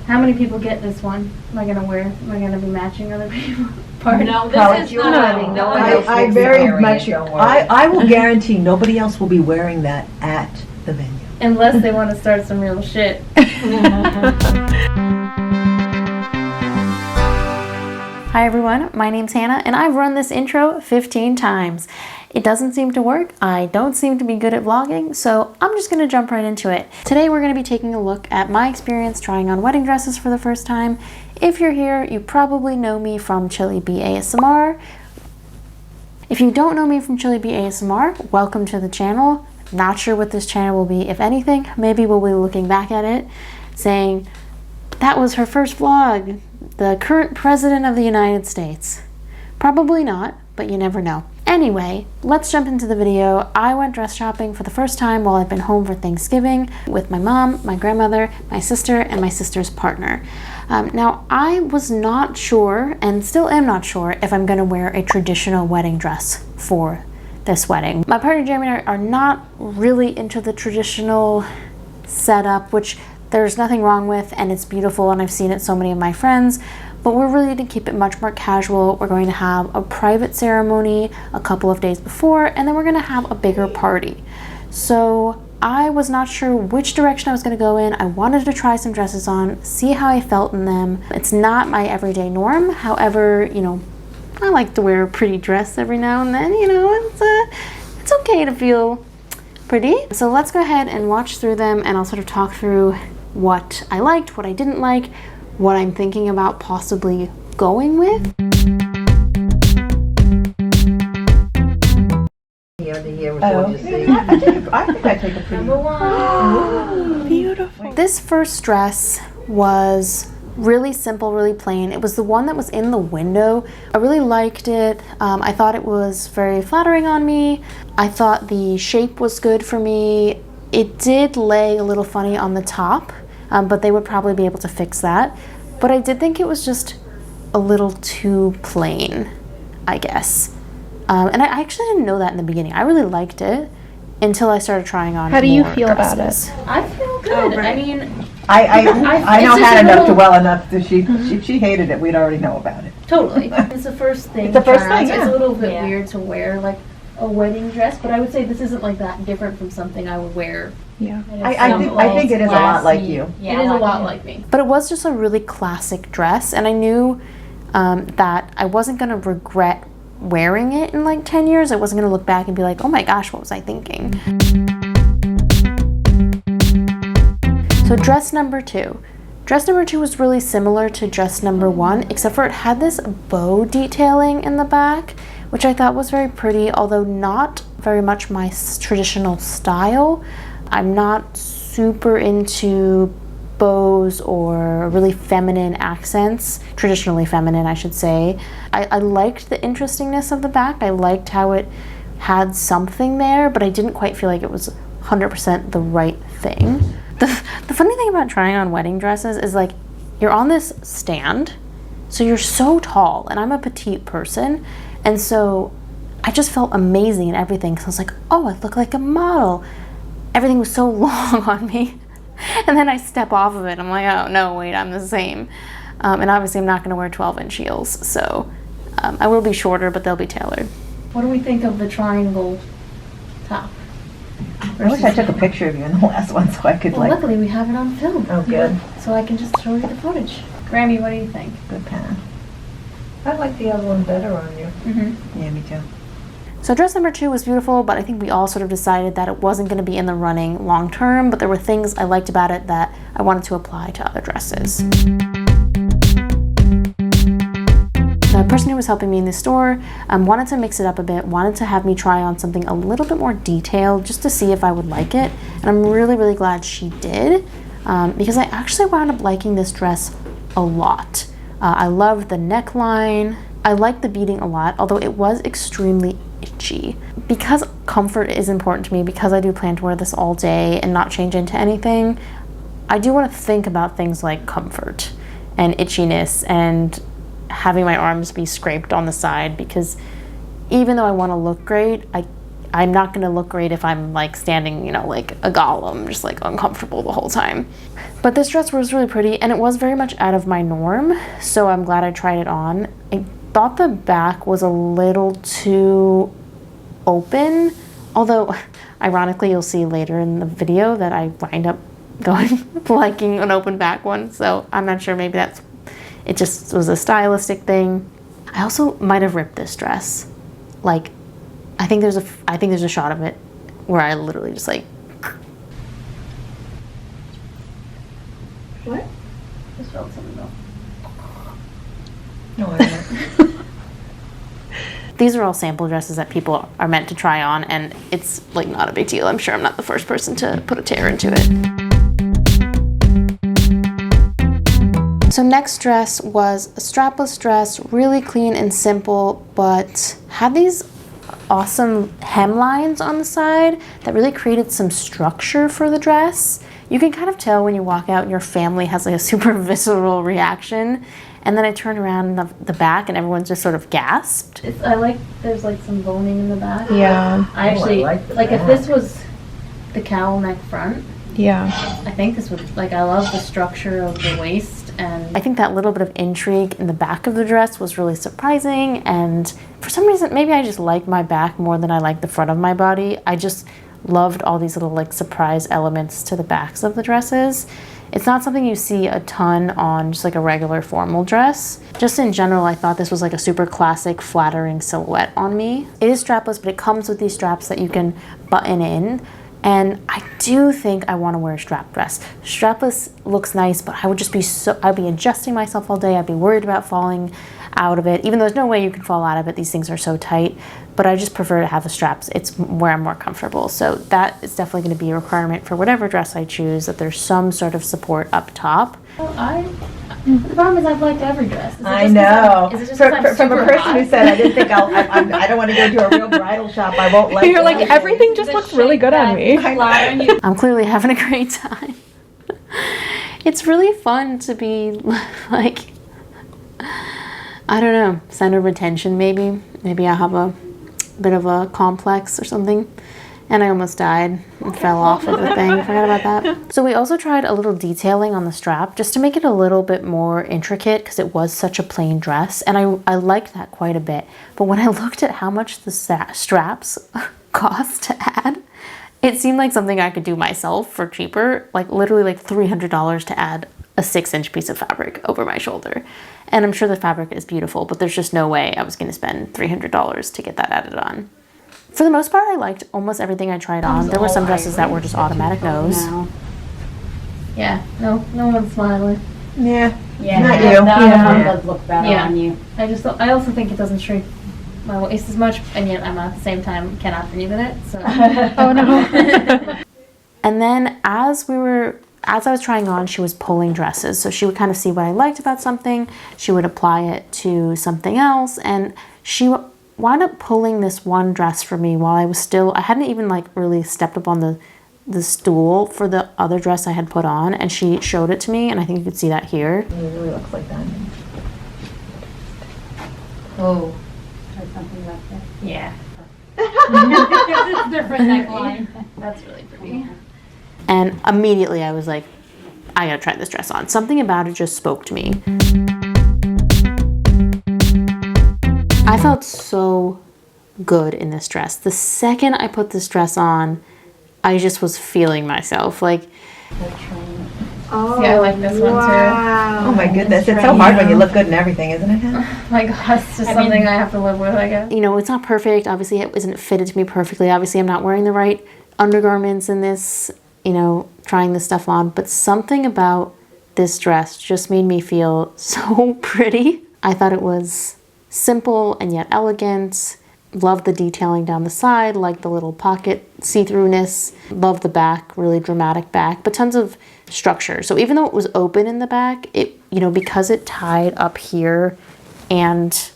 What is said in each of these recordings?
How many people get this one? Am I gonna be matching other people? No, this is your wedding. No one else I will very be wearing much, it, don't worry. I will guarantee nobody else will be wearing that at the venue. Unless they want to start some real shit. Hi everyone, my name's Hannah and I've run this intro 15 times. It doesn't seem to work. I don't seem to be good at vlogging, so I'm just gonna jump right into it. Today we're gonna be taking a look at my experience trying on wedding dresses for the first time. If you're here, you probably know me from Chili Bee ASMR. If you don't know me from Chili Bee ASMR, welcome to the channel. Not sure what this channel will be, if anything. Maybe we'll be looking back at it saying, that was her first vlog, the current president of the United States. Probably not, but you never know. Anyway, let's jump into the video. I went dress shopping for the first time while I've been home for Thanksgiving with my mom, my grandmother, my sister, and my sister's partner. Now, I was not sure, and still am not sure, if I'm gonna wear a traditional wedding dress for this wedding. My partner Jeremy and I are not really into the traditional setup, which there's nothing wrong with, and it's beautiful, and I've seen it so many of my friends, but we're really to keep it much more casual. We're going to have a private ceremony a couple of days before, and then we're gonna have a bigger party. So I was not sure which direction I was gonna go in. I wanted to try some dresses on, see how I felt in them. It's not my everyday norm. However, you know, I like to wear a pretty dress every now and then, you know, it's okay to feel pretty. So let's go ahead and watch through them, and I'll sort of talk through what I liked, what I didn't like, what I'm thinking about possibly going with. I think I take a pretty... Number one. Beautiful. This first dress was really simple, really plain. It was the one that was in the window. I really liked it. I thought it was very flattering on me. I thought the shape was good for me. It did lay a little funny on the top, but they would probably be able to fix that. But I did think it was just a little too plain, I guess. And I actually didn't know that in the beginning. I really liked it until I started trying on. How do you more feel dresses. about it? I feel good. I mean, I know it's just Hannah a enough to little- well enough that if she hated it, we'd already know about it. totally. It's the first thing. It's the first to try on, thing, so it's yeah. a little bit Yeah. weird to wear like a wedding dress, but I would say this isn't like that different from something I would wear. Yeah. I think it is a lot like you. Yeah, It is a lot me. like me. But it was just a really classic dress, and I knew that I wasn't going to regret wearing it in like 10 years. I wasn't going to look back and be like, oh my gosh, what was I thinking? So dress number two. Dress number two was really similar to dress number one, except for it had this bow detailing in the back, which I thought was very pretty, although not very much my traditional style. I'm not super into bows or really feminine accents, traditionally feminine, I should say. I liked the interestingness of the back. I liked how it had something there, but I didn't quite feel like it was 100% the right thing. The funny thing about trying on wedding dresses is like, you're on this stand, so you're so tall, and I'm a petite person, and so I just felt amazing in everything, because I was like, oh, I look like a model. Everything was so long on me. And then I step off of it, I'm like, oh no, wait, I'm the same. And obviously I'm not gonna wear 12-inch heels, so I will be shorter, but they'll be tailored. What do we think of the triangle top? I wish I took a picture of you in the last one so I could Well, luckily we have it on film. Oh, good. So I can just show you the footage. Grammy, what do you think? Good pen. I like the other one better on you. Mm-hmm. Yeah, me too. So dress number two was beautiful, but I think we all sort of decided that it wasn't going to be in the running long term, but there were things I liked about it that I wanted to apply to other dresses. The person who was helping me in the store wanted to mix it up a bit, wanted to have me try on something a little bit more detailed just to see if I would like it, and I'm really, really glad she did, because I actually wound up liking this dress a lot. I loved the neckline. I liked the beading a lot, although it was extremely itchy. Because comfort is important to me, because I do plan to wear this all day and not change into anything, I do want to think about things like comfort and itchiness and having my arms be scraped on the side, because even though I want to look great, I'm not gonna look great if I'm like standing, you know, like a golem, just like uncomfortable the whole time. But this dress was really pretty, and it was very much out of my norm, so I'm glad I tried it on. I thought the back was a little too open, although ironically you'll see later in the video that I wind up liking an open back one, so I'm not sure, maybe it just was a stylistic thing. I also might have ripped this dress. Like, I think there's a shot of it where I literally just like. What? Just felt something though. No, I don't. These are all sample dresses that people are meant to try on, and it's like not a big deal. I'm sure I'm not the first person to put a tear into it. So next dress was a strapless dress, really clean and simple, but had these awesome hemlines on the side that really created some structure for the dress. You can kind of tell when you walk out and your family has like a super visceral reaction. And then I turned around in the back and everyone's just sort of gasped. I like, there's like some boning in the back. Yeah. I actually, like the like if back. this was the cowl neck front, Yeah. I think this would, like, I love the structure of the waist, and I think that little bit of intrigue in the back of the dress was really surprising, and for some reason, maybe I just like my back more than I like the front of my body. I just loved all these little, like, surprise elements to the backs of the dresses. It's not something you see a ton on just like a regular formal dress. Just in general, I thought this was like a super classic, flattering silhouette on me. It is strapless, but it comes with these straps that you can button in. And I do think I want to wear a strap dress. Strapless looks nice, but I would just be I'd be adjusting myself all day. I'd be worried about falling out of it. Even though there's no way you can fall out of it, these things are so tight. But I just prefer to have the straps. It's where I'm more comfortable. So that is definitely going to be a requirement for whatever dress I choose, that there's some sort of support up top. The problem is I've liked every dress. I know. Is it just From 'cause I'm a super person hot? who said I didn't think I don't want to go to a real bridal shop. I won't like. You're like, everything just looks really good on me. I'm clearly having a great time. It's really fun to be like, I don't know, center of attention maybe. Maybe I have a bit of a complex or something. And I almost died and fell off of the thing. Forgot about that. So we also tried a little detailing on the strap just to make it a little bit more intricate because it was such a plain dress. And I liked that quite a bit. But when I looked at how much the straps cost to add, it seemed like something I could do myself for cheaper. Like literally like $300 to add a 6-inch piece of fabric over my shoulder. And I'm sure the fabric is beautiful, but there's just no way I was going to spend $300 to get that added on. For the most part, I liked almost everything I tried on. There were some dresses that were just automatic no's. Yeah, no one's smiling. Yeah. Yeah, Not that you. one Yeah. does look better Yeah. on you. I also think it doesn't shrink my waist as much, and yet I'm at the same time cannot breathe in it. So. Oh no. And then as I was trying on, she was pulling dresses. So she would kind of see what I liked about something. She would apply it to something else, and she wound up pulling this one dress for me while I hadn't even like really stepped up on the stool for the other dress I had put on, and she showed it to me, and I think you could see that here. It really looks like that. Oh, try something like that. Yeah. It's a different neckline. That's really pretty. And immediately I was like, I gotta try this dress on. Something about it just spoke to me. I felt so good in this dress. The second I put this dress on, I just was feeling myself. Like, Oh, yeah, I like this one too. Oh my goodness, it's so hard when you look good and everything, isn't it? My God, it's just something I have to live with, I guess. You know, it's not perfect. Obviously, it isn't fitted to me perfectly. Obviously, I'm not wearing the right undergarments in this, you know, trying this stuff on. But something about this dress just made me feel so pretty. I thought it was simple and yet elegant. Loved the detailing down the side, like the little pocket see-throughness. Loved the back, really dramatic back, but tons of structure. So even though it was open in the back, it, you know, because it tied up here and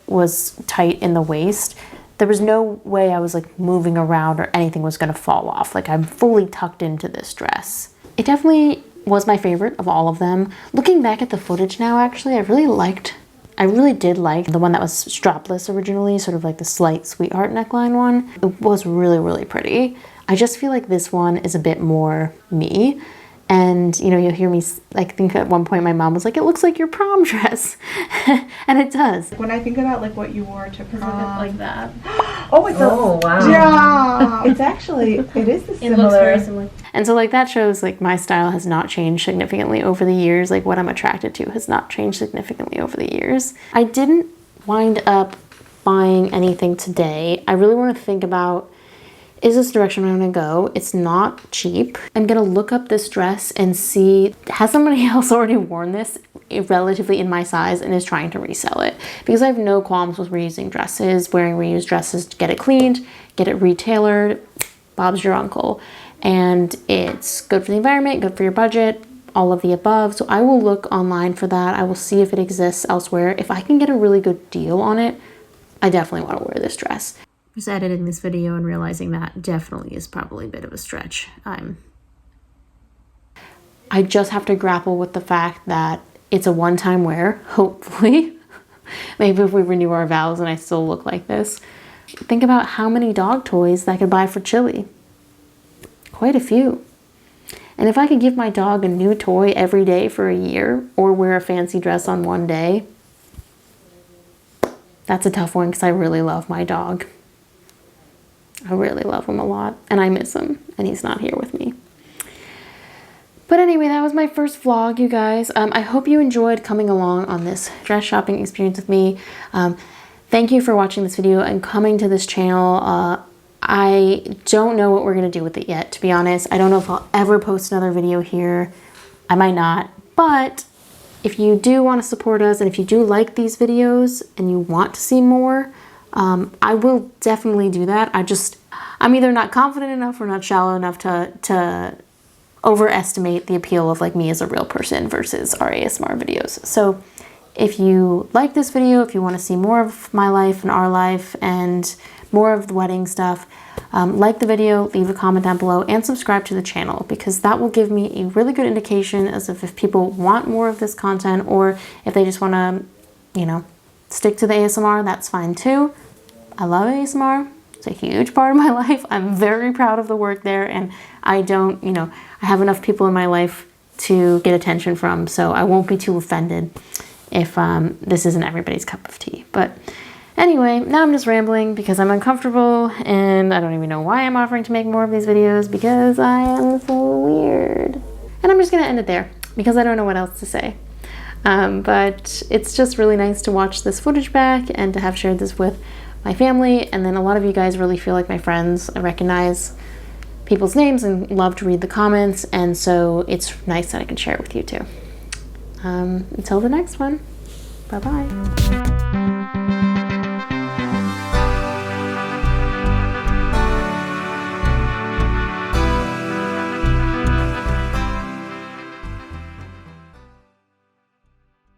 was tight in the waist, there was no way I was like moving around or anything was going to fall off. Like I'm fully tucked into this dress. It definitely was my favorite of all of them. Looking back at the footage now, actually, I I really did like the one that was strapless originally, sort of like the slight sweetheart neckline one. It was really, really pretty. I just feel like this one is a bit more me. And, you know, you'll hear me, I think at one point my mom was like, it looks like your prom dress. And it does. When I think about like what you wore to prom, Like that. Oh, it's Oh, wow. yeah. It's actually, it is the It similar. looks very similar. And so like that shows like my style has not changed significantly over the years. Like what I'm attracted to has not changed significantly over the years. I didn't wind up buying anything today. I really want to think about, is this direction I'm gonna go? It's not cheap. I'm gonna look up this dress and see, has somebody else already worn this relatively in my size and is trying to resell it? Because I have no qualms with reusing dresses, wearing reused dresses to get it cleaned, get it retailored. Bob's your uncle. And it's good for the environment, good for your budget, all of the above. So I will look online for that. I will see if it exists elsewhere. If I can get a really good deal on it, I definitely want to wear this dress. Just editing this video and realizing that definitely is probably a bit of a stretch. I just have to grapple with the fact that it's a one-time wear, hopefully. Maybe if we renew our vows and I still look like this. Think about how many dog toys that I could buy for Chili. Quite a few. And if I could give my dog a new toy every day for a year or wear a fancy dress on one day, that's a tough one because I really love my dog. I really love him a lot and I miss him and he's not here with me. But anyway, that was my first vlog, you guys. I hope you enjoyed coming along on this dress shopping experience with me. Thank you for watching this video and coming to this channel. I don't know what we're gonna do with it yet, to be honest. I don't know if I'll ever post another video here. I might not, but if you do want to support us and if you do like these videos and you want to see more, I will definitely do that. I'm either not confident enough or not shallow enough to overestimate the appeal of like me as a real person versus our ASMR videos. So if you like this video, if you want to see more of my life and our life and more of the wedding stuff, like the video, leave a comment down below, and subscribe to the channel because that will give me a really good indication as if people want more of this content or if they just want to, you know, stick to the ASMR, that's fine too. I love ASMR. It's a huge part of my life. I'm very proud of the work there and I don't, you know, I have enough people in my life to get attention from, so I won't be too offended if this isn't everybody's cup of tea. But anyway, now I'm just rambling because I'm uncomfortable and I don't even know why I'm offering to make more of these videos because I am so weird. And I'm just gonna end it there because I don't know what else to say. But it's just really nice to watch this footage back and to have shared this with my family. And then a lot of you guys really feel like my friends. I recognize people's names and love to read the comments. And so it's nice that I can share it with you too. Until the next one, bye-bye.